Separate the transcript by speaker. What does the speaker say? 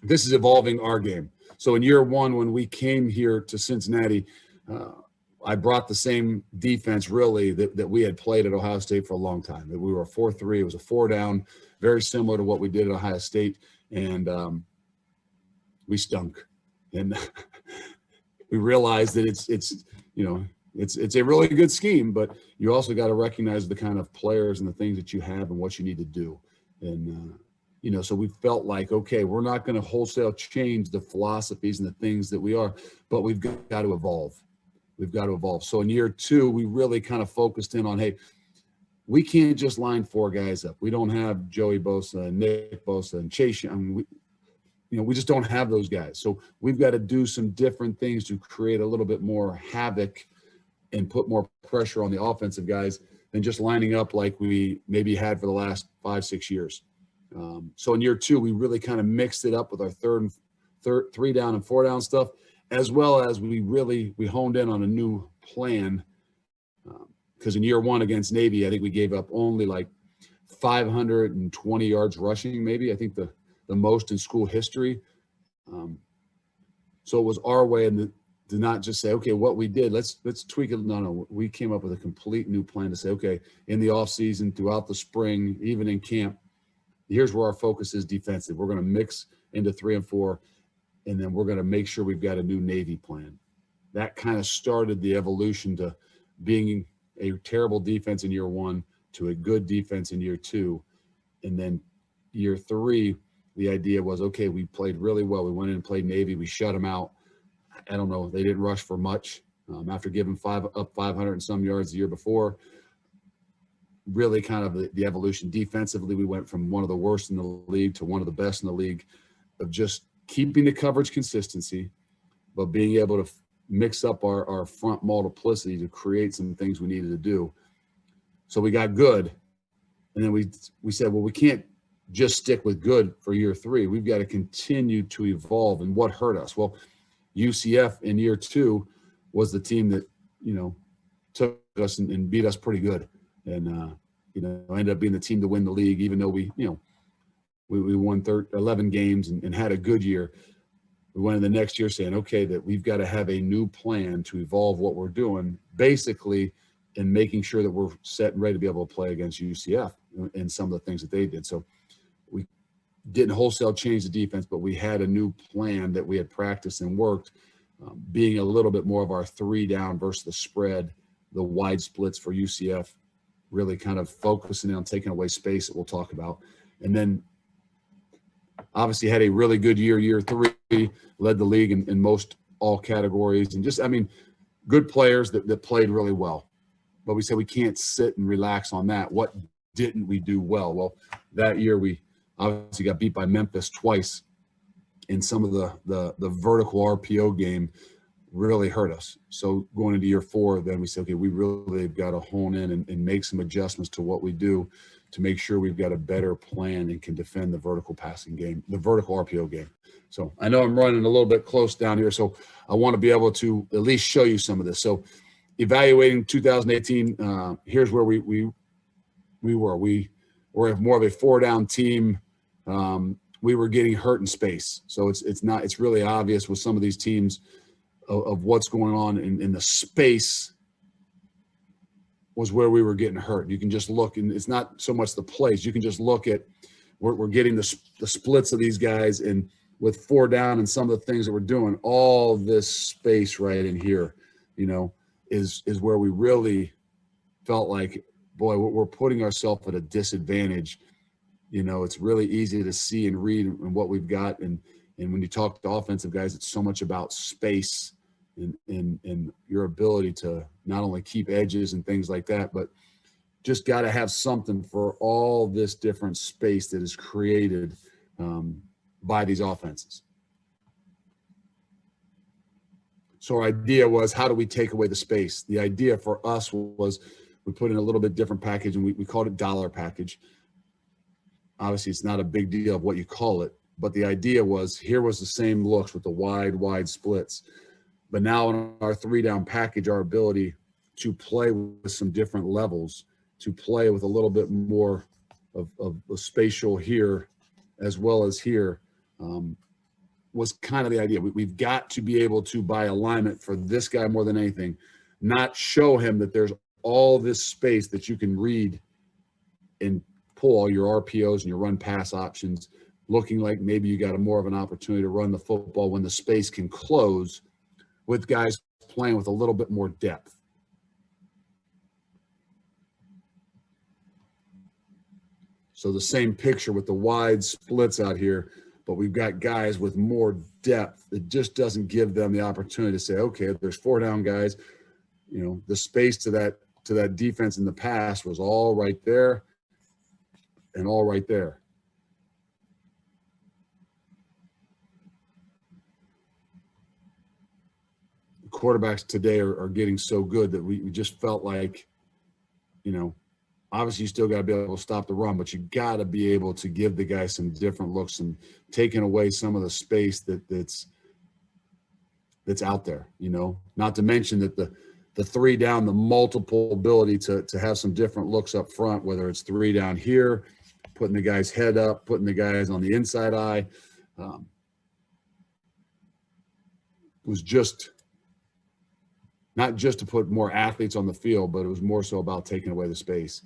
Speaker 1: this is evolving our game. So in year one, when we came here to Cincinnati, uh, I brought the same defense really that we had played at Ohio State for a long time. We were a 4-3. It was a 4-down, very similar to what we did at Ohio State. And we stunk. And we realized that it's a really good scheme, but you also got to recognize the kind of players and the things that you have and what you need to do. And, so we felt like, okay, we're not going to wholesale change the philosophies and the things that we are, but we've got to evolve. We've got to evolve. So in year two, we really kind of focused in on, hey, we can't just line four guys up. We don't have Joey Bosa and Nick Bosa and Chase. I mean, we just don't have those guys. So we've got to do some different things to create a little bit more havoc and put more pressure on the offensive guys than just lining up like we maybe had for the last 5-6 years. So in year two, we really kind of mixed it up with our third 3-down and 4-down stuff, as well as we honed in on a new plan. Because in year one against Navy, I think we gave up only like 520 yards rushing, maybe. I think the most in school history. So it was our way to not just say, okay, what we did, let's tweak it. No, we came up with a complete new plan to say, okay, in the off season, throughout the spring, even in camp, here's where our focus is defensive. We're going to mix into 3 and 4, and then we're going to make sure we've got a new Navy plan. That kind of started the evolution to being a terrible defense in year one to a good defense in year two. And then year three, the idea was, okay, we played really well. We went in and played Navy. We shut them out. I don't know. They didn't rush for much after giving 500 and some yards the year before. Really kind of the evolution defensively. We went from one of the worst in the league to one of the best in the league of just keeping the coverage consistency, but being able to mix up our front multiplicity to create some things we needed to do. So we got good. And then we said, well, we can't just stick with good for year three. We've got to continue to evolve. And what hurt us? Well, UCF in year two was the team that, took us and beat us pretty good. And, ended up being the team to win the league, even though we won 11 games and had a good year. We went in the next year saying, okay, that we've got to have a new plan to evolve what we're doing, basically, in making sure that we're set and ready to be able to play against UCF and some of the things that they did. So we didn't wholesale change the defense, but we had a new plan that we had practiced and worked, being a little bit more of our 3-down versus the spread, the wide splits for UCF, really kind of focusing on taking away space that we'll talk about. And then obviously had a really good year three, led the league in most all categories. And just, good players that played really well. But we said we can't sit and relax on that. What didn't we do well? Well, that year we obviously got beat by Memphis twice. And some of the vertical RPO game really hurt us. So going into year four, then we said, okay, we really have got to hone in and make some adjustments to what we do to make sure we've got a better plan and can defend the vertical passing game, the vertical RPO game. So I know I'm running a little bit close down here, so I want to be able to at least show you some of this. So evaluating 2018, here's where we were. We were more of a 4-down team. We were getting hurt in space. So it's really obvious with some of these teams of what's going on in the space was where we were getting hurt. You can just look, and it's not so much the plays. You can just look at we're getting the splits of these guys, and with 4 down and some of the things that we're doing, all this space right in here, is where we really felt like, boy, we're putting ourselves at a disadvantage. It's really easy to see and read and what we've got, and when you talk to offensive guys, it's so much about space and your ability to not only keep edges and things like that, but just got to have something for all this different space that is created by these offenses. So our idea was, how do we take away the space? The idea for us was we put in a little bit different package, and we called it dollar package. Obviously, it's not a big deal of what you call it, but the idea was, here was the same looks with the wide splits. But now in our 3-down package, our ability to play with some different levels, to play with a little bit more of a spatial here as well as here, was kind of the idea. We've got to be able to, by alignment for this guy more than anything, not show him that there's all this space that you can read and pull all your RPOs and your run pass options, looking like maybe you got a more of an opportunity to run the football when the space can close with guys playing with a little bit more depth. So the same picture with the wide splits out here, but we've got guys with more depth. It just doesn't give them the opportunity to say, okay, there's 4 down guys. You know, the space to that defense in the past was all right there and all right there. The quarterbacks today are getting so good that we just felt like, you know, obviously you still got to be able to stop the run, but you got to be able to give the guy some different looks and taking away some of the space that's out there, you know, not to mention that the 3 down, the multiple ability to have some different looks up front, whether it's 3 down here, putting the guy's head up, putting the guys on the inside eye, was just not just to put more athletes on the field, but it was more so about taking away the space.